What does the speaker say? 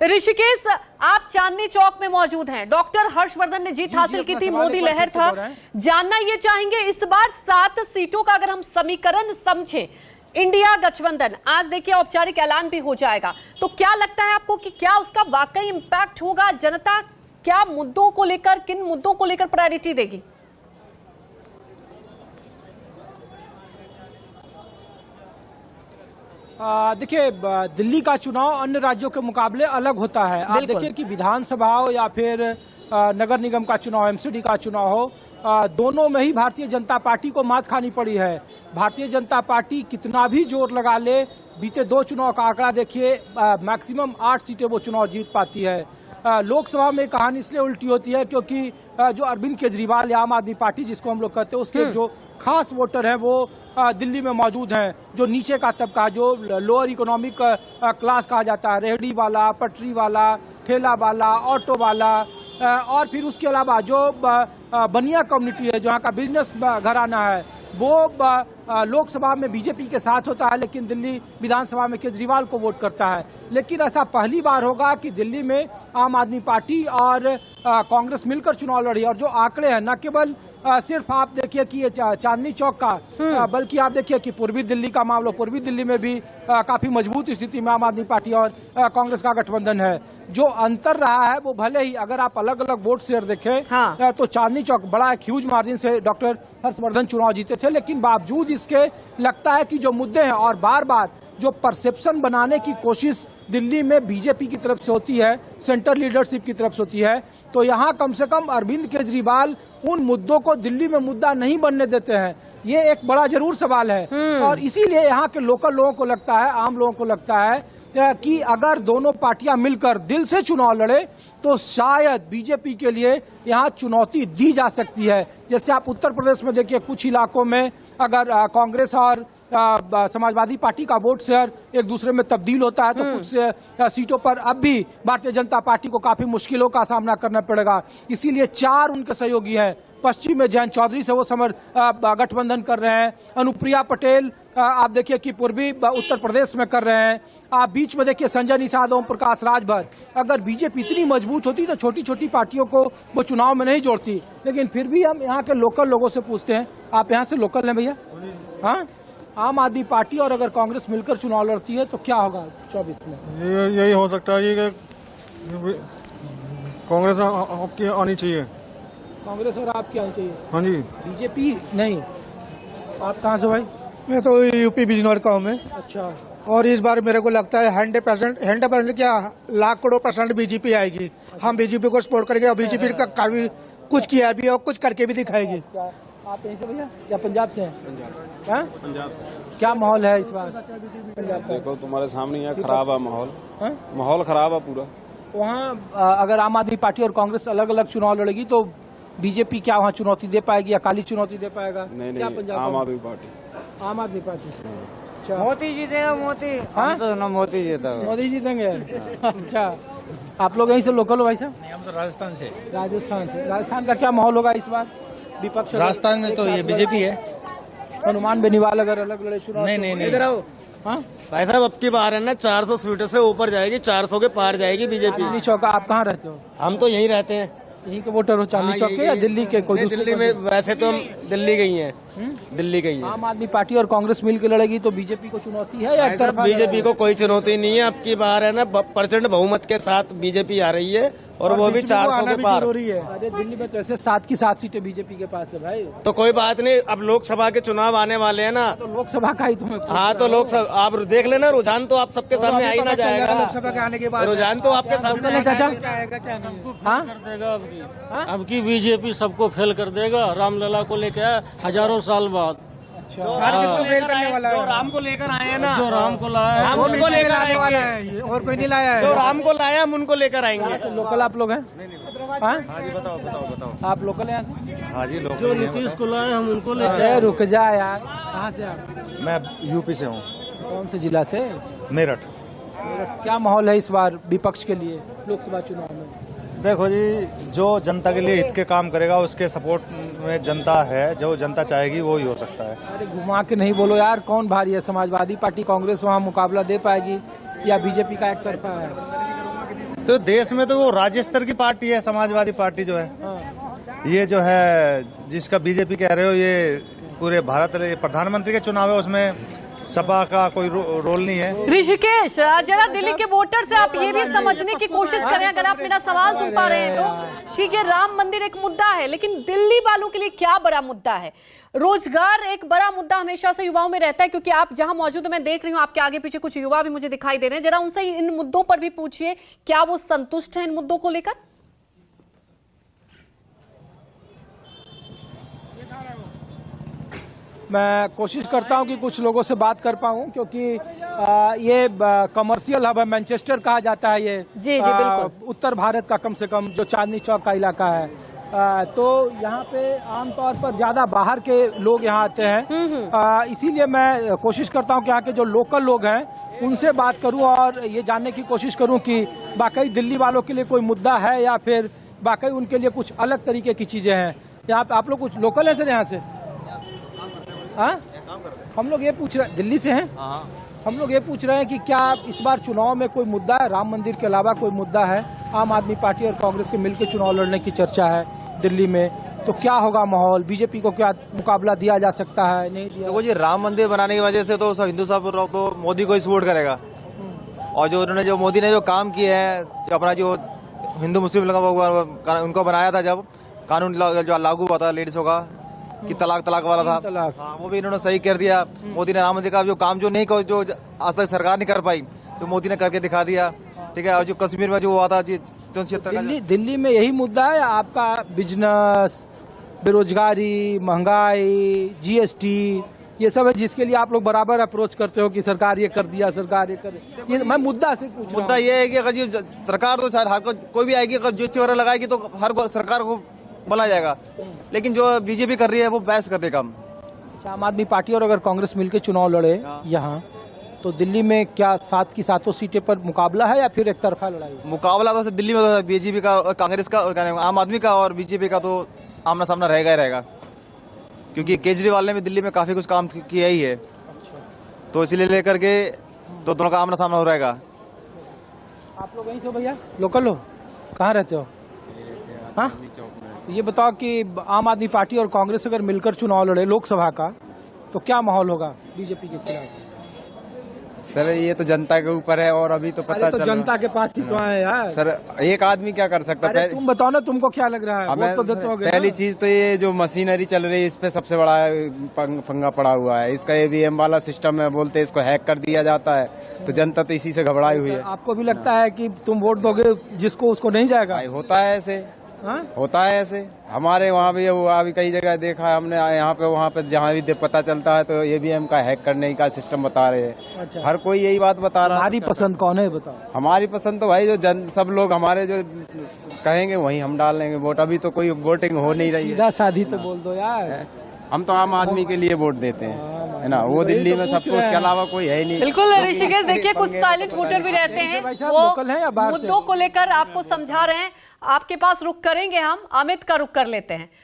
ऋषिकेश, आप चांदनी चौक में मौजूद हैं। डॉक्टर हर्षवर्धन ने जीत हासिल की थी, मोदी लहर था। जानना ये चाहेंगे इस बार 7 सीटों का अगर हम समीकरण समझें, इंडिया गठबंधन आज देखिए औपचारिक ऐलान भी हो जाएगा, तो क्या लगता है आपको कि क्या उसका वाकई इंपैक्ट होगा? जनता क्या मुद्दों को लेकर, किन मुद्दों को लेकर प्रायोरिटी देगी? देखिए, दिल्ली का चुनाव अन्य राज्यों के मुकाबले अलग होता है। आप देखिए कि विधानसभा हो या फिर नगर निगम का चुनाव, एमसीडी का चुनाव हो, दोनों में ही भारतीय जनता पार्टी को मात खानी पड़ी है। भारतीय जनता पार्टी कितना भी जोर लगा ले, बीते 2 चुनाव का आंकड़ा देखिए, मैक्सिमम 8 सीटें वो चुनाव जीत पाती है। लोकसभा में कहानी इसलिए उल्टी होती है क्योंकि जो अरविंद केजरीवाल या आम आदमी पार्टी जिसको हम लोग कहते हैं, उसके जो खास वोटर हैं वो दिल्ली में मौजूद हैं। जो नीचे का तबका, जो लोअर इकोनॉमिक क्लास कहा जाता है, रेहड़ी वाला, पटरी वाला, ठेला वाला, ऑटो वाला, और फिर उसके अलावा जो बनिया कम्युनिटी है, जहाँ का बिजनेस घराना है, वो लोकसभा में बीजेपी के साथ होता है, लेकिन दिल्ली विधानसभा में केजरीवाल को वोट करता है। लेकिन ऐसा पहली बार होगा कि दिल्ली में आम आदमी पार्टी और कांग्रेस मिलकर चुनाव लड़ी। और जो आंकड़े हैं, न केवल सिर्फ आप देखिए कि ये चांदनी चौक का, बल्कि आप देखिए कि पूर्वी दिल्ली का मामला, पूर्वी दिल्ली में भी काफी मजबूत स्थिति में आम आदमी पार्टी और कांग्रेस का गठबंधन है। जो अंतर रहा है वो भले ही अगर आप अलग अलग वोट शेयर देखें, तो चांदनी चौक बड़ा एक ह्यूज मार्जिन से डॉक्टर हर्षवर्धन चुनाव जीते थे, लेकिन बावजूद इसके लगता है कि जो मुद्दे हैं और बार बार जो परसेप्शन बनाने की कोशिश दिल्ली में बीजेपी की तरफ से होती है, सेंट्रल लीडरशिप की तरफ से होती है, तो यहाँ कम से कम अरविंद केजरीवाल उन मुद्दों को दिल्ली में मुद्दा नहीं बनने देते हैं। ये एक बड़ा जरूर सवाल है। और इसीलिए यहाँ के लोकल लोगों को लगता है, आम लोगों को लगता है कि अगर दोनों पार्टियां मिलकर दिल से चुनाव लड़े तो शायद बीजेपी के लिए यहाँ चुनौती दी जा सकती है। जैसे आप उत्तर प्रदेश में देखिए, कुछ इलाकों में अगर कांग्रेस और समाजवादी पार्टी का वोट शेयर एक दूसरे में तब्दील होता है, तो कुछ सीटों पर अब भी भारतीय जनता पार्टी को काफी मुश्किलों का सामना करना पड़ेगा। इसीलिए 4 उनके सहयोगी हैं। पश्चिम में जयंत चौधरी से वो गठबंधन कर रहे हैं। अनुप्रिया पटेल आप देखिए कि पूर्वी उत्तर प्रदेश में कर रहे हैं। आप बीच में देखिए संजय निषाद, ओम प्रकाश राजभर। अगर बीजेपी इतनी मजबूत होती तो छोटी छोटी पार्टियों को वो चुनाव में नहीं जोड़ती। लेकिन फिर भी हम यहाँ के लोकल लोगों से पूछते हैं, आप यहाँ से लोकल हैं भैया? हाँ, आम आदमी पार्टी और अगर कांग्रेस मिलकर चुनाव लड़ती है तो क्या होगा 24 में? यही हो सकता है कि कांग्रेस आपकी आनी चाहिए। कांग्रेस और आपकी आनी चाहिए? हाँ जी। बीजेपी नहीं। आप कहाँ से भाई? मैं तो यूपी बिजनौर का हूँ मैं। अच्छा। और इस बार मेरे को लगता है 100% क्या लाख करोड़ परसेंट बीजेपी आएगी। हम बीजेपी को सपोर्ट करेंगे और बीजेपी का काफी कुछ किया भी और कुछ करके भी दिखाएगी। आप यहीं से भैया या पंजाब से हैं? पंजाब से। क्या माहौल है इस बार पंजाब का? देखो तुम्हारे सामने यहाँ खराब है माहौल। माहौल खराब है पूरा। वहाँ अगर आम आदमी पार्टी और कांग्रेस अलग अलग चुनाव लड़ेगी तो बीजेपी क्या वहाँ चुनौती दे पाएगी या काली चुनौती दे पाएगा? नहीं, आम आदमी पार्टी। आम आदमी पार्टी। अच्छा, मोदी जीतेगा। मोदी। हाँ? तो ना मोदी जीतेगा। मोदी जीतेंगे। अच्छा, आप लोग यहीं से लोकल हो भाई साहब? हम तो राजस्थान से। राजस्थान का क्या माहौल होगा इस बार? विपक्ष राजस्थान में तो ये बीजेपी है। हनुमान बेनीवाल अगर अलग लड़े चुनाव? नहीं। इधर आओ। हाँ भाई साहब, अब की बार है ना 400 सीटों से ऊपर जाएगी, 400 के पार जाएगी बीजेपी। चांदनी चौक, आप कहाँ रहते हो? हम तो यहीं रहते हैं। यहीं के वोटर हो चांदनी चौक के या दिल्ली के? कोई दिल्ली में वैसे तो हम दिल्ली गई हैं। दिल्ली गई है। आम आदमी पार्टी और कांग्रेस मिलकर लड़ेगी तो बीजेपी को चुनौती है या एक तरफा? बीजेपी को कोई चुनौती नहीं है। अब की बार है ना प्रचंड बहुमत के साथ बीजेपी आ रही है और वो भी 400 के पार। अरे दिल्ली में तो ऐसे 7 की 7 सीटें बीजेपी के पास है भाई। तो कोई बात नहीं, अब लोकसभा के चुनाव आने वाले हैं ना, तो लोकसभा का ही तुम्हें? हाँ, तो लोकसभा आप देख लेना, रुझान तो आप सबके सामने आ ही ना जाएगा। लोकसभा के आने के बाद रुझान तो आपके सामने चाचा अब की बीजेपी सबको फेल कर देगा। रामलला को लेकर हजारों साल बाद। जो राम को लेकर आए हैं ना, जो राम को लाया है, हम उनको लेकर आने वाला है और कोई नहीं लाया है। जो राम को लाया हम उनको लेकर आएंगे। लोकल आप लोग हैं? हाँ जी, बताओ। आप लोकल हैं यहाँ से? हाँ जी, लोकल। जो नीतीश को लाए हम उनको लेकर। अरे रुक जा यार, कहाँ से आप? मैं यूपी से हूँ। कौन से जिला से? मेरठ। क्या माहौल है इस बार विपक्ष के लिए लोकसभा चुनाव में? देखो जी, जो जनता के लिए हित के काम करेगा उसके सपोर्ट में जनता है। जो जनता चाहेगी वो ही हो सकता है। अरे घुमा के नहीं बोलो यार, कौन भारी है? समाजवादी पार्टी कांग्रेस वहाँ मुकाबला दे पाएगी या बीजेपी का एक तरफा है? तो देश में तो वो राज्य स्तर की पार्टी है, समाजवादी पार्टी जो है। ये जो है जिसका बीजेपी कह रहे हो, ये पूरे भारत ये प्रधानमंत्री के चुनाव है, उसमें सपा का कोई रोल नहीं है। ऋषिकेश, जरा दिल्ली के वोटर से आप ये भी समझने की कोशिश करें, अगर आप मेरा सवाल सुन पा रहे हैं तो। ठीक है, राम मंदिर एक मुद्दा है, लेकिन दिल्ली वालों के लिए क्या बड़ा मुद्दा है? रोजगार एक बड़ा मुद्दा हमेशा से युवाओं में रहता है, क्योंकि आप जहां मौजूद हैं, मैं देख रही हूं आपके आगे पीछे कुछ युवा भी मुझे दिखाई दे रहे हैं। जरा उनसे इन मुद्दों पर भी पूछिए, क्या वो संतुष्ट हैं इन मुद्दों को लेकर? मैं कोशिश करता हूं कि कुछ लोगों से बात कर पाऊं, क्योंकि ये कमर्शियल हब है, मैनचेस्टर कहा जाता है ये। जी बिल्कुल। उत्तर भारत का कम से कम जो चांदनी चौक का इलाका है, तो यहाँ पे आमतौर पर ज्यादा बाहर के लोग यहाँ आते हैं। इसीलिए मैं कोशिश करता हूँ कि यहाँ के जो लोकल लोग हैं उनसे बात करूँ और ये जानने की कोशिश करूँ कि वाकई दिल्ली वालों के लिए कोई मुद्दा है या फिर वाकई उनके लिए कुछ अलग तरीके की चीजें हैं। यहाँ पे आप लोग कुछ लोकल हैं सर यहाँ से? हाँ, हम लोग ये पूछ रहे, दिल्ली से हैं, हम लोग ये पूछ रहे हैं कि क्या इस बार चुनाव में कोई मुद्दा है, राम मंदिर के अलावा कोई मुद्दा है? आम आदमी पार्टी और कांग्रेस के मिलकर चुनाव लड़ने की चर्चा है दिल्ली में, तो क्या होगा माहौल? बीजेपी को क्या मुकाबला दिया जा सकता है, नहीं दिया? देखो जी, राम मंदिर बनाने की वजह से तो सब हिंदू सब तो मोदी को ही सपोर्ट करेगा। और जो उन्होंने जो मोदी ने जो काम किए हैं, जो अपना जो हिंदू मुस्लिम लगा उनको बनाया था, जब कानून जो लागू हुआ था लेडीजों का कि तलाक वाला था, हाँ, वो भी इन्होंने सही कर दिया। मोदी ने राम मंदिर का जो काम जो आज तक सरकार नहीं कर पाई, जो मोदी ने करके दिखा दिया। ठीक है, और जो कश्मीर में जो हुआ था दिल्ली में यही मुद्दा है आपका? बिजनेस, बेरोजगारी, महंगाई, जीएसटी, ये सब है जिसके लिए आप लोग बराबर अप्रोच करते हो कि सरकार ये कर दिया, सरकार ये कर, ये मैं मुद्दा से पूछ रहा हूं। मुद्दा ये है कि अगर ये सरकार तो हर कोई भी आएगी, अगर जीएसटी वगैरह लगाएगी तो हर सरकार को बोला जाएगा, लेकिन जो बीजेपी कर रही है वो बहस करने का। आम आदमी पार्टी और अगर कांग्रेस मिलकर चुनाव लड़े यहाँ, तो दिल्ली में क्या 7 की 7 सीटें पर मुकाबला है या फिर एक तरफा लड़ाई? मुकाबला तो दिल्ली में बीजेपी का, कांग्रेस का, आम आदमी का और बीजेपी का तो आमना सामना रहेगा ही रहेगा, क्योंकि केजरीवाल ने भी दिल्ली में काफी कुछ काम किया ही है, तो इसीलिए लेकर के तो दोनों का आमना सामना हो रहेगा। आप लोग यहीं से भैया लोकल हो, कहाँ रहते हो? हाँ, तो ये बताओ कि आम आदमी पार्टी और कांग्रेस अगर मिलकर चुनाव लड़े लोकसभा का, तो क्या माहौल होगा बीजेपी के खिलाफ? सर ये तो जनता के ऊपर है, और अभी तो पता तो जनता के पास ही तो है यार। सर एक आदमी क्या कर सकता है? तुम बताओ ना, तुमको क्या लग रहा है? वोट तो देते होगे। पहली चीज तो ये जो मशीनरी चल रही है, इस पे सबसे बड़ा पंगा पड़ा हुआ है। इसका ईवीएम वाला सिस्टम है, बोलते हैं इसको हैक कर दिया जाता है, तो जनता तो इसी से घबराई हुई है। आपको भी लगता है कि तुम वोट दोगे जिसको, उसको नहीं जाएगा? होता है ऐसे, होता है ऐसे। हमारे वहाँ भी हुआ, अभी कई जगह देखा है हमने, यहाँ पे वहाँ पे जहाँ भी पता चलता है तो ईवीएम का हैक करने का सिस्टम बता रहे हैं। अच्छा। हर कोई यही बात बता रहा है। हमारी पसंद कौन है बताओ? हमारी पसंद तो भाई जो सब लोग हमारे जो कहेंगे वही हम डाल लेंगे वोट। अभी तो कोई वोटिंग हो नहीं रही है। सीधा साधी तो बोल दो यार। हम तो आम आदमी के लिए वोट देते हैं, है ना। वो दिल्ली में सबको, उसके अलावा कोई है ही नहीं। बिल्कुल ऋषिकेश, देखिए कुछ साइलेंट वोटर भी रहते हैं, वो मुद्दों को लेकर आपको समझा रहे हैं। आपके पास रुख करेंगे हम, अमित का रुख कर लेते हैं।